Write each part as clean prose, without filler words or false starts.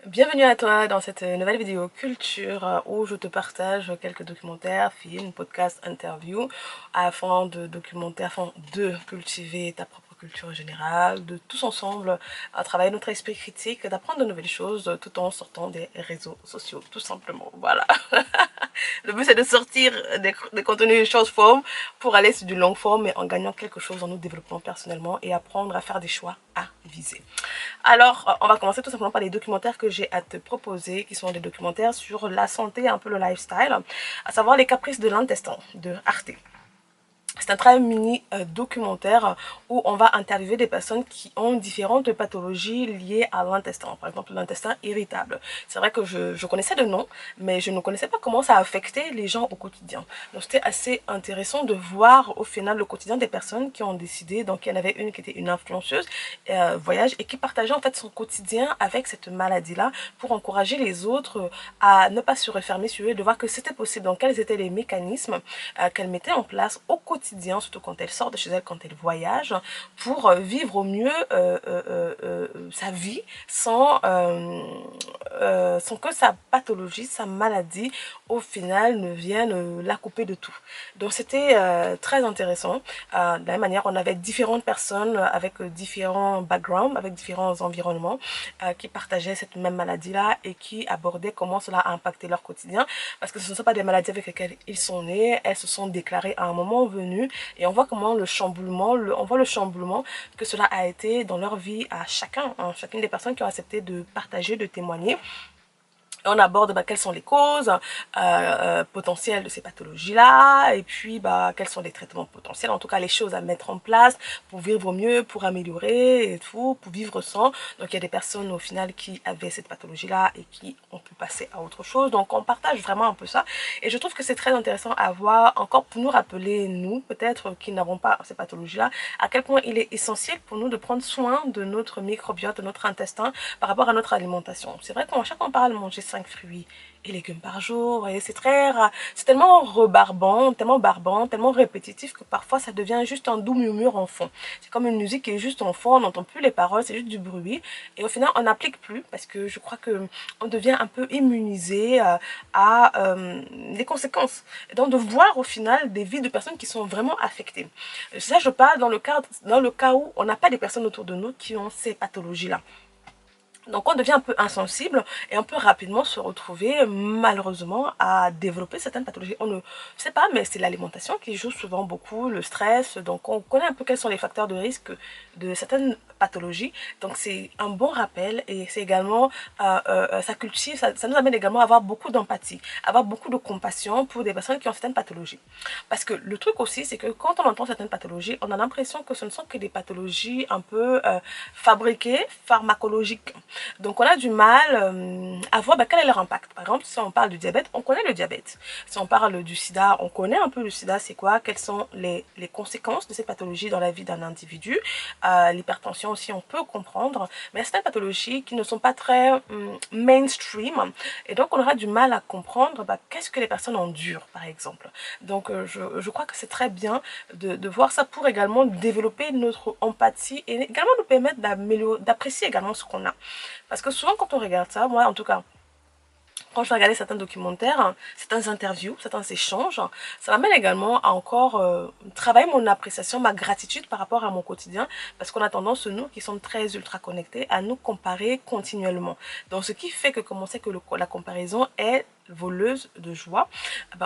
Bienvenue à toi dans cette nouvelle vidéo culture où je te partage quelques documentaires, films, podcasts, interviews afin de cultiver ta propre culture générale, de tous ensemble travailler notre esprit critique, d'apprendre de nouvelles choses tout en sortant des réseaux sociaux, tout simplement. Voilà. Le but c'est de sortir des contenus short form pour aller sur du long form mais en gagnant quelque chose, en nous développant personnellement et apprendre à faire des choix à viser. Alors, on va commencer tout simplement par les documentaires que j'ai à te proposer, qui sont des documentaires sur la santé, un peu le lifestyle, à savoir Les Caprices de l'intestin de Arte. C'est un très mini documentaire où on va interviewer des personnes qui ont différentes pathologies liées à l'intestin. Par exemple, l'intestin irritable. C'est vrai que je connaissais le nom, mais je ne connaissais pas comment ça affectait les gens au quotidien. Donc c'était assez intéressant de voir au final le quotidien des personnes qui ont décidé. Donc il y en avait une qui était une influenceuse voyage et qui partageait en fait son quotidien avec cette maladie-là pour encourager les autres à ne pas se refermer sur eux, de voir que c'était possible. Donc quels étaient les mécanismes qu'elle mettait en place au quotidien, surtout quand elle sort de chez elle, quand elle voyage, pour vivre au mieux sa vie sans que sa pathologie, sa maladie, au final, ne vienne la couper de tout. Donc c'était très intéressant. De la même manière, on avait différentes personnes avec différents backgrounds, avec différents environnements qui partageaient cette même maladie-là et qui abordaient comment cela a impacté leur quotidien. Parce que ce ne sont pas des maladies avec lesquelles ils sont nés, elles se sont déclarées à un moment venu et on voit comment on voit le chamboulement que cela a été dans leur vie à chacun, hein, chacune des personnes qui ont accepté de partager, de témoigner. On aborde quelles sont les causes potentielles de ces pathologies-là et puis quels sont les traitements potentiels, en tout cas les choses à mettre en place pour vivre au mieux, pour améliorer et tout, pour vivre sans. Donc il y a des personnes au final qui avaient cette pathologie-là et qui ont pu passer à autre chose. Donc on partage vraiment un peu ça et je trouve que c'est très intéressant à voir encore pour nous rappeler, nous peut-être qui n'avons pas ces pathologies-là, à quel point il est essentiel pour nous de prendre soin de notre microbiote, de notre intestin par rapport à notre alimentation. C'est vrai qu'à chaque fois on parle de manger 5 fruits et légumes par jour. Vous voyez, c'est très rare. C'est tellement barbant, tellement répétitif que parfois ça devient juste un doux murmure en fond. C'est comme une musique qui est juste en fond, on n'entend plus les paroles, c'est juste du bruit. Et au final, on n'applique plus parce que je crois que on devient un peu immunisé à les conséquences. Et donc de voir au final des vies de personnes qui sont vraiment affectées. Ça, je parle dans le cas où on n'a pas des personnes autour de nous qui ont ces pathologies-là. Donc on devient un peu insensible et on peut rapidement se retrouver malheureusement à développer certaines pathologies. On ne sait pas, mais c'est l'alimentation qui joue souvent beaucoup, le stress. Donc on connaît un peu quels sont les facteurs de risque de certaines pathologies. Donc c'est un bon rappel et c'est également, ça cultive, ça nous amène également à avoir beaucoup d'empathie, à avoir beaucoup de compassion pour des personnes qui ont certaines pathologies. Parce que le truc aussi, c'est que quand on entend certaines pathologies, on a l'impression que ce ne sont que des pathologies un peu fabriquées, pharmacologiques. Donc on a du mal à voir quel est leur impact. Par exemple, si on parle du diabète, on connaît le diabète. Si on parle du sida, on connaît un peu le sida, c'est quoi, quelles sont les conséquences de cette pathologie dans la vie d'un individu. L'hypertension aussi, on peut comprendre, mais certaines pathologies qui ne sont pas très mainstream. Et donc on aura du mal à comprendre qu'est-ce que les personnes endurent, par exemple. Donc je crois que c'est très bien de voir ça pour également développer notre empathie et également nous permettre d'apprécier également ce qu'on a. Parce que souvent quand on regarde ça, moi en tout cas, quand je vais regarder certains documentaires, certaines interviews, certains échanges, ça m'amène également à encore travailler mon appréciation, ma gratitude par rapport à mon quotidien, parce qu'on a tendance, nous qui sommes très ultra connectés, à nous comparer continuellement. Donc ce qui fait que, comme on sait que la comparaison est voleuse de joie,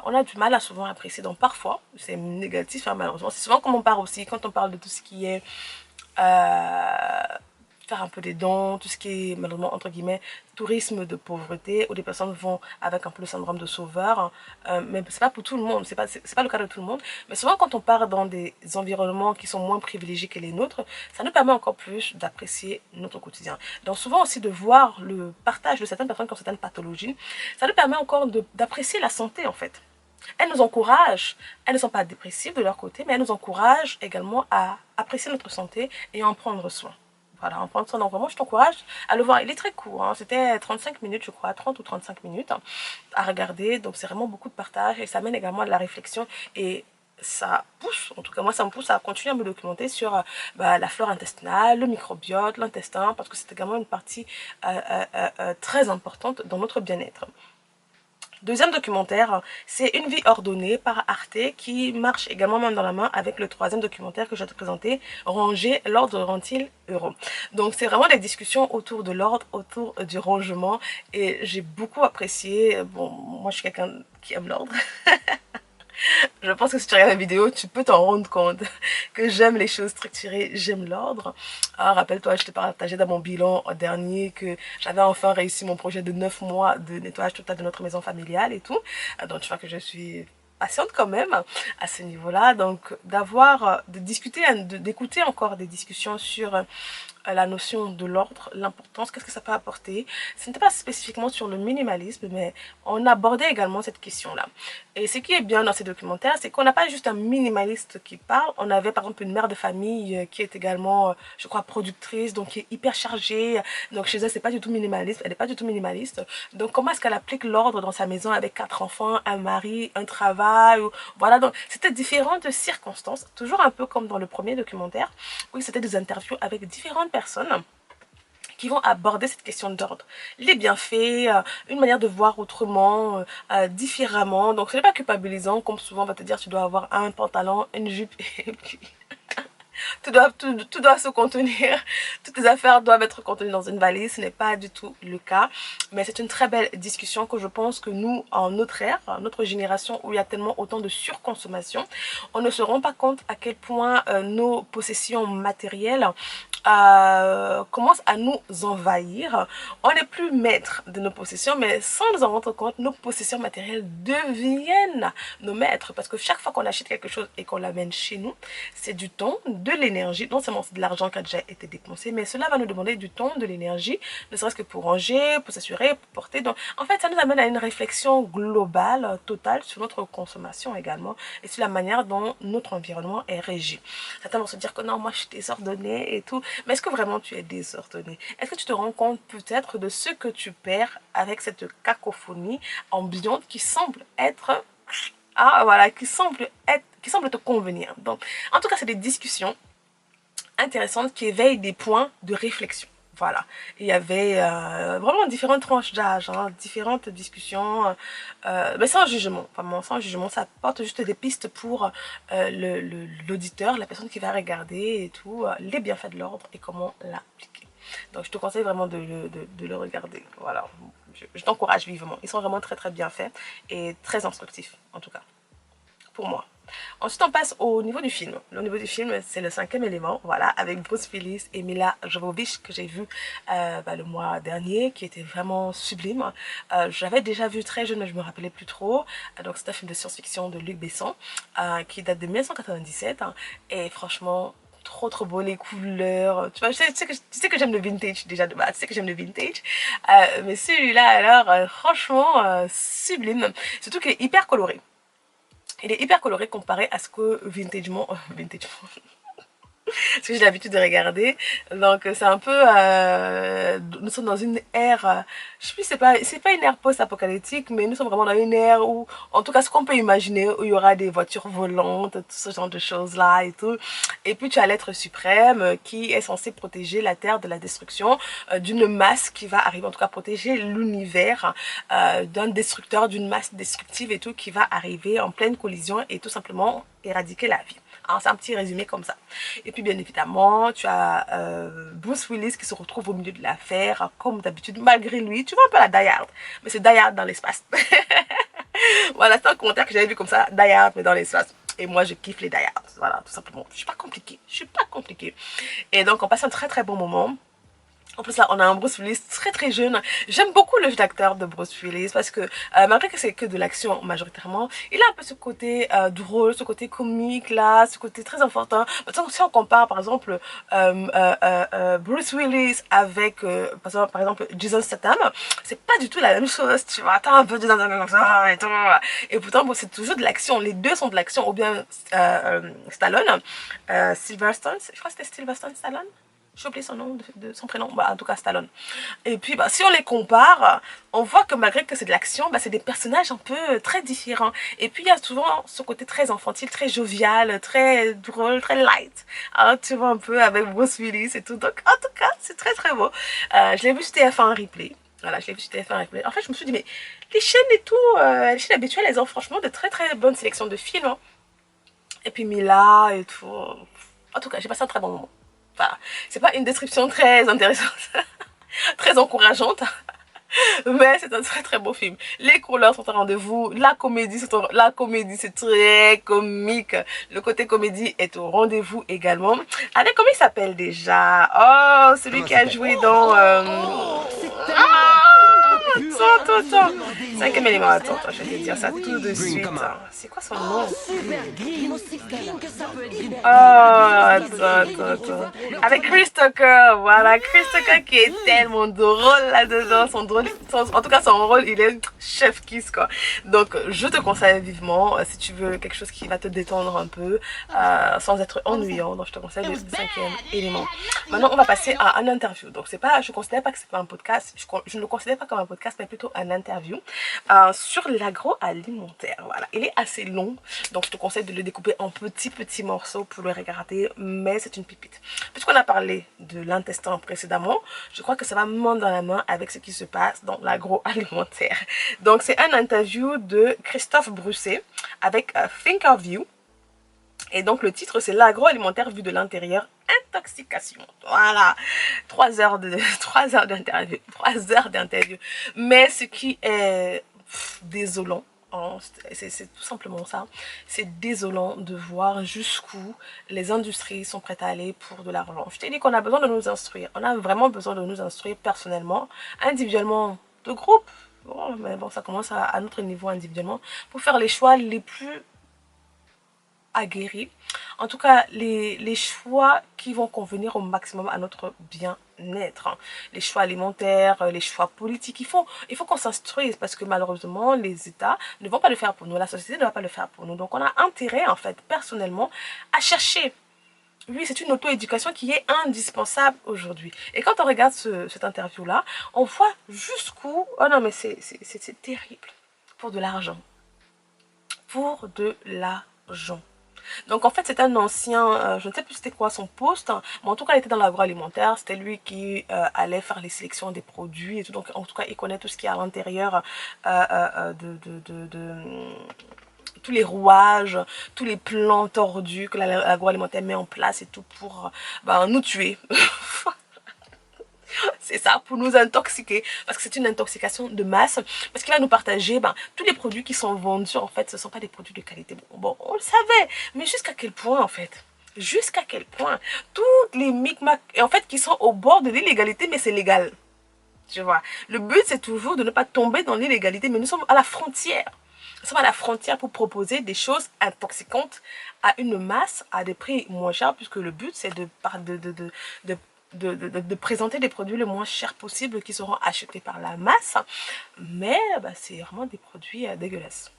on a du mal à souvent apprécier. Donc parfois, c'est négatif, hein, malheureusement. C'est souvent comme on parle aussi, quand on parle de tout ce qui est faire un peu des dons, tout ce qui est malheureusement entre guillemets tourisme de pauvreté, où des personnes vont avec un peu le syndrome de sauveur, mais c'est pas pour tout le monde, c'est pas le cas de tout le monde, mais souvent quand on part dans des environnements qui sont moins privilégiés que les nôtres, ça nous permet encore plus d'apprécier notre quotidien. Donc souvent aussi de voir le partage de certaines personnes qui ont certaines pathologies, ça nous permet encore d'apprécier la santé en fait. Elles nous encouragent, elles ne sont pas dépressives de leur côté, mais elles nous encouragent également à apprécier notre santé et à en prendre soin. Voilà, en prendre soin. Donc vraiment, je t'encourage à le voir. Il est très court, hein. C'était 35 minutes, je crois, 30 ou 35 minutes à regarder. Donc c'est vraiment beaucoup de partage et ça mène également à de la réflexion. Et ça pousse, en tout cas moi ça me pousse à continuer à me documenter sur la flore intestinale, le microbiote, l'intestin, parce que c'est également une partie très importante dans notre bien-être. Deuxième documentaire, c'est Une vie ordonnée par Arte, qui marche également main dans la main avec le troisième documentaire que je vais te présenter, Ranger, l'ordre rend-il heureux. Donc c'est vraiment des discussions autour de l'ordre, autour du rangement, et j'ai beaucoup apprécié. Bon, moi je suis quelqu'un qui aime l'ordre. Je pense que si tu regardes la vidéo, tu peux t'en rendre compte que j'aime les choses structurées, j'aime l'ordre. Ah, rappelle-toi, je t'ai partagé dans mon bilan dernier que j'avais enfin réussi mon projet de 9 mois de nettoyage total de notre maison familiale et tout. Donc tu vois que je suis patiente quand même à ce niveau-là. Donc d'avoir, de discuter, d'écouter encore des discussions sur la notion de l'ordre, l'importance, qu'est-ce que ça peut apporter. Ce n'était pas spécifiquement sur le minimalisme, mais on abordait également cette question-là. Et ce qui est bien dans ces documentaires, c'est qu'on n'a pas juste un minimaliste qui parle, on avait par exemple une mère de famille qui est également, je crois, productrice, donc qui est hyper chargée, donc chez elle c'est pas du tout minimaliste, elle n'est pas du tout minimaliste, donc comment est-ce qu'elle applique l'ordre dans sa maison avec 4 enfants, un mari, un travail, ou... voilà, donc c'était différentes circonstances, toujours un peu comme dans le premier documentaire, où c'était des interviews avec différentes personnes qui vont aborder cette question d'ordre, les bienfaits, une manière de voir autrement, différemment. Donc ce n'est pas culpabilisant, comme souvent on va te dire tu dois avoir un pantalon, une jupe et puis tout doit se contenir, toutes tes affaires doivent être contenues dans une valise. Ce n'est pas du tout le cas, mais c'est une très belle discussion que je pense que nous, en notre ère, notre génération où il y a tellement autant de surconsommation, on ne se rend pas compte à quel point nos possessions matérielles commence à nous envahir. On n'est plus maître de nos possessions, mais sans nous en rendre compte, nos possessions matérielles deviennent nos maîtres. Parce que chaque fois qu'on achète quelque chose et qu'on l'amène chez nous, c'est du temps, de l'énergie. Non seulement c'est de l'argent qui a déjà été dépensé, mais cela va nous demander du temps, de l'énergie, ne serait-ce que pour ranger, pour s'assurer, pour porter. Donc, en fait, ça nous amène à une réflexion globale, totale, sur notre consommation également et sur la manière dont notre environnement est régi. Certains vont se dire que non, moi je suis désordonnée et tout. Mais est-ce que vraiment tu es désordonné? Est-ce que tu te rends compte peut-être de ce que tu perds avec cette cacophonie ambiante qui semble être... Ah voilà, qui semble te convenir. Donc, en tout cas, c'est des discussions intéressantes qui éveillent des points de réflexion. Voilà, il y avait vraiment différentes tranches d'âge, hein, différentes discussions, mais sans jugement, vraiment sans jugement, ça apporte juste des pistes pour l'auditeur, la personne qui va regarder et tout, les bienfaits de l'ordre et comment l'appliquer. Donc je te conseille vraiment de le regarder, voilà, je t'encourage vivement, ils sont vraiment très très bien faits et très instructifs en tout cas, pour moi. Ensuite, on passe au niveau du film. Au niveau du film, c'est le cinquième élément, voilà, avec Bruce Willis et Mila Jovovich que j'ai vu le mois dernier, qui était vraiment sublime. J'avais déjà vu très jeune, mais je me rappelais plus trop. Donc, c'est un film de science-fiction de Luc Besson, qui date de 1997. Hein, et franchement, trop beau, les couleurs. Tu vois, tu sais que j'aime le vintage déjà de base, tu sais que j'aime le vintage. Mais celui-là, alors, franchement, sublime. Surtout qu'il est hyper coloré. Il est hyper coloré comparé à ce que Vintagement, ce que j'ai l'habitude de regarder. Donc c'est un peu, nous sommes dans une ère, je sais plus, c'est pas une ère post-apocalyptique, mais nous sommes vraiment dans une ère où, en tout cas ce qu'on peut imaginer, où il y aura des voitures volantes, tout ce genre de choses là et tout. Et puis tu as l'être suprême qui est censé protéger la Terre de la destruction d'une masse qui va arriver, en tout cas protéger l'univers d'un destructeur, d'une masse destructive et tout qui va arriver en pleine collision et tout simplement éradiquer la vie. Hein, c'est un petit résumé comme ça. Et puis bien évidemment, tu as Bruce Willis qui se retrouve au milieu de l'affaire, comme d'habitude, malgré lui. Tu vois un peu la Die Hard, mais c'est Die Hard dans l'espace. Voilà, c'est un commentaire que j'avais vu comme ça, Die Hard mais dans l'espace. Et moi, je kiffe les Die Hard, voilà, tout simplement. Je suis pas compliquée, je suis pas compliquée. Et donc, on passe un très bon moment. En plus là, on a un Bruce Willis très jeune. J'aime beaucoup le jeu d'acteur de Bruce Willis parce que malgré que c'est que de l'action majoritairement, il a un peu ce côté drôle, ce côté comique là, ce côté très enfantin. Si on compare par exemple Bruce Willis avec par exemple Jason Statham, c'est pas du tout la même chose. Tu vois, t'as un peu Jason Statham et tout. Et pourtant bon, c'est toujours de l'action. Les deux sont de l'action. Ou bien Stallone, Sylvester Stallone, je crois que c'était Sylvester Stallone. j'ai oublié son nom, son prénom, bah, en tout cas Stallone. Et puis, bah, si on les compare, on voit que malgré que c'est de l'action, bah, c'est des personnages un peu très différents. Et puis, il y a souvent ce côté très infantile, très jovial, très drôle, très light. Alors, tu vois un peu avec Bruce Willis et tout. Donc, en tout cas, c'est très très beau. Je l'ai vu sur TF1 en replay. Voilà, je l'ai vu sur TF1 en replay. En fait, je me suis dit, mais les chaînes et tout, les chaînes habituelles, elles ont franchement de très très bonnes sélections de films. Hein. Et puis Mila et tout. En tout cas, j'ai passé un très bon moment. Enfin, c'est pas une description très intéressante, très encourageante, mais c'est un très très beau film. Les couleurs sont au rendez-vous, la comédie c'est très comique. Le côté comédie est au rendez-vous également. Allez, comment il s'appelle déjà? Oh, celui qui a joué dans... Attends. Cinquième élément, attends, je vais te dire ça tout de suite. C'est quoi son nom? Oh, attends. Avec Chris Tucker, voilà, Chris Tucker qui est tellement drôle là-dedans. En tout cas, son rôle, il est chef kiss, quoi. Donc, je te conseille vivement, si tu veux quelque chose qui va te détendre un peu, sans être ennuyant. Donc, je te conseille le cinquième élément. Maintenant, on va passer à un interview. Donc, c'est pas, je ne considère pas que c'est pas un podcast. Je ne le considère pas comme un podcast, mais plutôt un interview sur l'agroalimentaire. Voilà, il est assez long, donc je te conseille de le découper en petits morceaux pour le regarder, mais c'est une pépite. Puisqu'on a parlé de l'intestin précédemment, je crois que ça va main dans la main avec ce qui se passe dans l'agroalimentaire. Donc, c'est un interview de Christophe Brusset avec Thinkerview. Et donc, le titre, c'est l'agroalimentaire vu de l'intérieur, intoxication. Voilà, 3 heures d'interview. 3 heures d'interview. Mais ce qui est désolant, hein, c'est tout simplement ça. C'est désolant de voir jusqu'où les industries sont prêtes à aller pour de l'argent. Je t'ai dit qu'on a besoin de nous instruire. On a vraiment besoin de nous instruire personnellement, individuellement, de groupe. Bon, mais bon, ça commence à notre niveau individuellement pour faire les choix les plus aguerris. En tout cas, les choix qui vont convenir au maximum à notre bien-être. Les choix alimentaires, les choix politiques. Il faut qu'on s'instruise parce que malheureusement, les États ne vont pas le faire pour nous. La société ne va pas le faire pour nous. Donc, on a intérêt, en fait, personnellement, à chercher. Oui, c'est une auto-éducation qui est indispensable aujourd'hui. Et quand on regarde cette interview-là, on voit jusqu'où... Oh non, mais c'est terrible. Pour de l'argent. Pour de l'argent. Donc en fait c'est un ancien, je ne sais plus c'était quoi son poste, hein, mais en tout cas il était dans l'agroalimentaire, c'était lui qui allait faire les sélections des produits et tout, donc en tout cas il connaît tout ce qui est à l'intérieur tous les rouages, tous les plans tordus que l'agroalimentaire met en place et tout pour nous tuer. C'est ça, pour nous intoxiquer, parce que c'est une intoxication de masse, parce qu'il va nous partager tous les produits qui sont vendus, en fait, ce ne sont pas des produits de qualité. Bon, on le savait, mais jusqu'à quel point, en fait? Jusqu'à quel point? Toutes les micmacs, en fait, qui sont au bord de l'illégalité, mais c'est légal. Tu vois, le but, c'est toujours de ne pas tomber dans l'illégalité, mais nous sommes à la frontière. Nous sommes à la frontière pour proposer des choses intoxicantes à une masse, à des prix moins chers, puisque le but, c'est de présenter des produits le moins chers possible qui seront achetés par la masse, mais c'est vraiment des produits dégueulasses.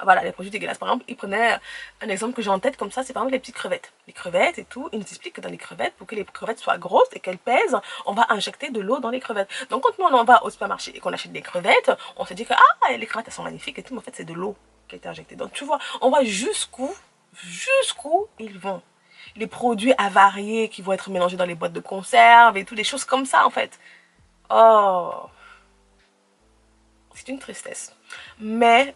Voilà, les produits dégueulasses. Par exemple, il prenait un exemple que j'ai en tête comme ça, c'est par exemple les petites crevettes. Les crevettes et tout, il nous explique que dans les crevettes, pour que les crevettes soient grosses et qu'elles pèsent, on va injecter de l'eau dans les crevettes. Donc quand nous on va au supermarché et qu'on achète des crevettes, on se dit que les crevettes elles sont magnifiques et tout, mais en fait c'est de l'eau qui a été injectée. Donc tu vois, on voit jusqu'où ils vont. Les produits avariés qui vont être mélangés dans les boîtes de conserve et tout, des choses comme ça en fait. Oh, c'est une tristesse. Mais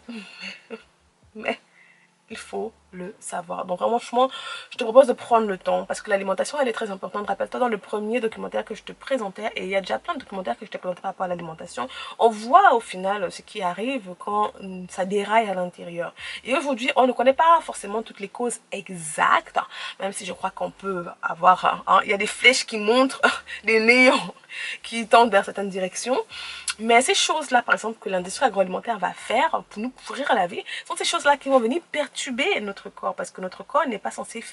il faut le savoir. Donc vraiment, franchement, je te propose de prendre le temps parce que l'alimentation, elle est très importante. Rappelle-toi dans le premier documentaire que je te présentais, et il y a déjà plein de documentaires que je t'ai présenté par rapport à l'alimentation, on voit au final ce qui arrive quand ça déraille à l'intérieur. Et aujourd'hui, on ne connaît pas forcément toutes les causes exactes, même si je crois qu'on peut avoir... il y a des flèches qui montrent, des néons qui tendent vers certaines directions. Mais ces choses-là, par exemple, que l'industrie agroalimentaire va faire pour nous pourrir la vie, sont ces choses-là qui vont venir perturber notre corps. Parce que notre corps n'est pas censé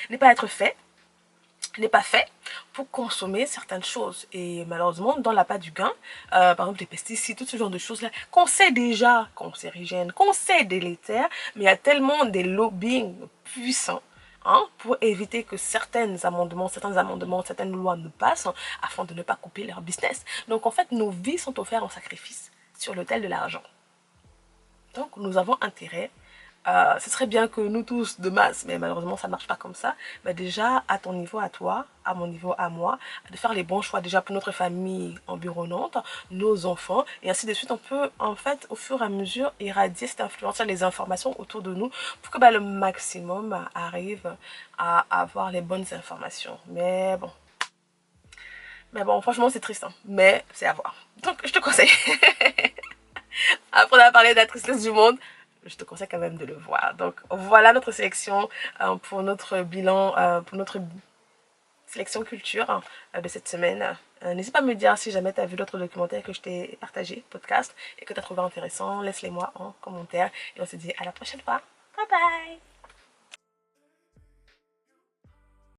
n'est pas fait pour consommer certaines choses. Et malheureusement, dans l'appât du gain, par exemple des pesticides, tout ce genre de choses-là, qu'on sait déjà cancérigènes, qu'on sait délétères, mais il y a tellement des lobbying puissants hein, pour éviter que certains amendements, certaines lois ne passent, afin de ne pas couper leur business. Donc en fait, nos vies sont offertes en sacrifice sur l'autel de l'argent. Donc nous avons intérêt, ce serait bien que nous tous de masse, mais malheureusement ça ne marche pas comme ça, mais déjà à ton niveau à toi, à mon niveau à moi, de faire les bons choix déjà pour notre famille environnante, nos enfants, et ainsi de suite. On peut en fait au fur et à mesure irradier cette influence, les informations autour de nous pour que le maximum arrive à avoir les bonnes informations. Mais bon, franchement c'est triste, hein, mais c'est à voir. Donc je te conseille. Après on a parlé de la tristesse du monde, je te conseille quand même de le voir. Donc voilà notre sélection pour notre bilan, pour notre sélection culture de cette semaine. N'hésite pas à me dire si jamais tu as vu d'autres documentaires que je t'ai partagé, podcast, et que tu as trouvé intéressant. Laisse-les moi en commentaire et on se dit à la prochaine fois. Bye bye!